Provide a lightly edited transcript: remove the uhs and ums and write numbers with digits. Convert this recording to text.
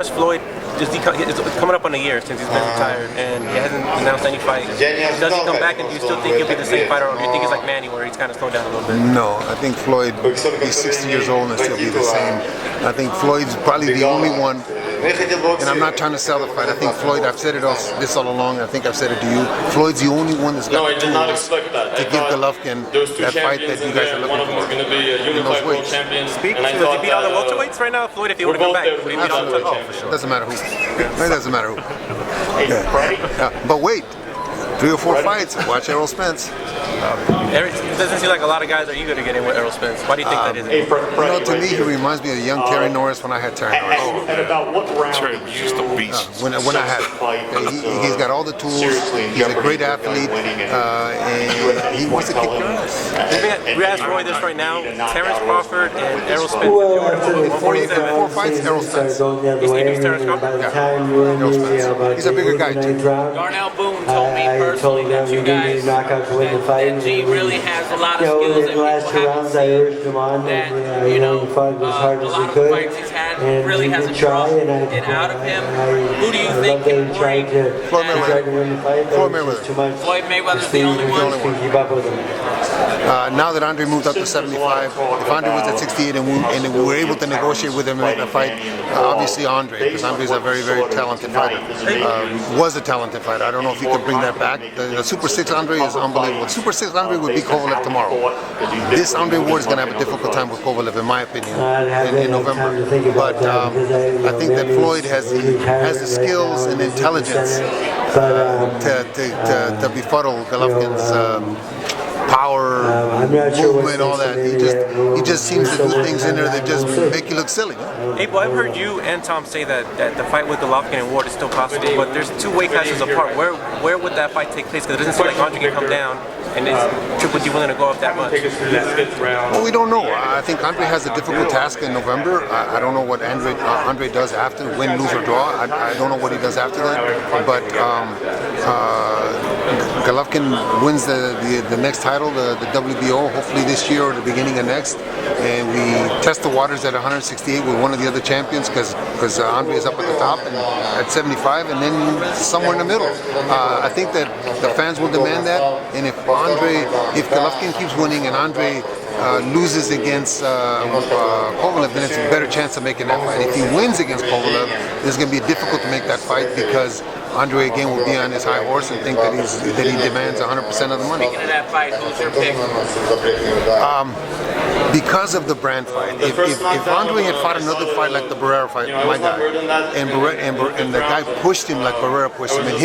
Floyd it's coming up on a year since he's been retired, and he hasn't announced any fight. Does he come back, and do you still think he'll be the same fighter, or do you think he's like Manny, where he's kind of slowed down a little bit? No, I think Floyd, he's 60 years old and still be the same. I think Floyd's probably the only one, and I'm not trying to sell the fight. I think Floyd, I've said it all along, I think I've said it to you, Floyd's the only one that's got the tools to give Golovkin that fight that you guys are looking for in those weights. Does he beat all the welterweights right now? Floyd, if he were to come back, would he beat all the for sure? Doesn't matter who. It doesn't matter who. But wait, 3 or 4 fights. Watch Errol Spence. It doesn't seem like a lot of guys are eager to get in with Errol Spence. Why do you think that is? To me, he reminds me of young Terry Norris when I had Terry Norris. Terry was just a beast. When I had him. He's got all the tools. He's a great athlete. And he wants to kick your ass. We asked Roy this right now. Terrence Crawford and Errol Spence. Four fights, Errol Spence. You think Terrence Crawford? Errol Spence. He's a bigger guy, too. Darnell Boone told me personally that you guys, that G really has a lot of skills that in the last 2 rounds I urged him on, that, you know, he fought as hard as he could. fights he's had And really he has a did try, draw and get out of him. Who do you I think love that can he tried bring? to win the fight, but it was just too much. Floyd Mayweather's the only one. To keep up with him. Now that Andre moved up to 75, if Andre was at 68 and we were able to negotiate with him in a fight, obviously Andre, because Andre's a very, very talented fighter. Was a talented fighter. I don't know if he could bring that back. The Super 6 Andre is unbelievable. Super 6 Andre would beat Kovalev tomorrow. This Andre Ward is going to have a difficult time with Kovalev, in my opinion, in November. But I think that Floyd has the skills and intelligence to befuddle Golovkin's power, movement, all that. He just seems to do things in there that just make you look silly. Abel, I've heard you and Tom say that the fight with Golovkin and Ward is still possible, but there's 2 weight classes apart. Where would that fight take place? Because it doesn't seem like Andre can come down, and is Triple G willing to go up that much? Well, we don't know. I think Andre has a difficult task in November. I don't know what Andre does after, win, lose, or draw. I don't know what he does after that. But Golovkin wins the next title, the WBO, hopefully this year or the beginning of next, and we test the waters at 168 with one of the other champions, because Andre is up at the top and at 75, and then somewhere in the middle. I think that the fans will demand that, and if Golovkin keeps winning and Andre loses against Kovalev, then it's a better chance of making that fight. If he wins against Kovalev, it's going to be difficult to make that fight, because Andre again will be on his high horse and think that he demands 100% of the money. Speaking of that fight, who's your pick? Because of the brand fight. If Andre had fought another fight like the Barrera fight, my guy, and the guy pushed him like Barrera pushed him and hit him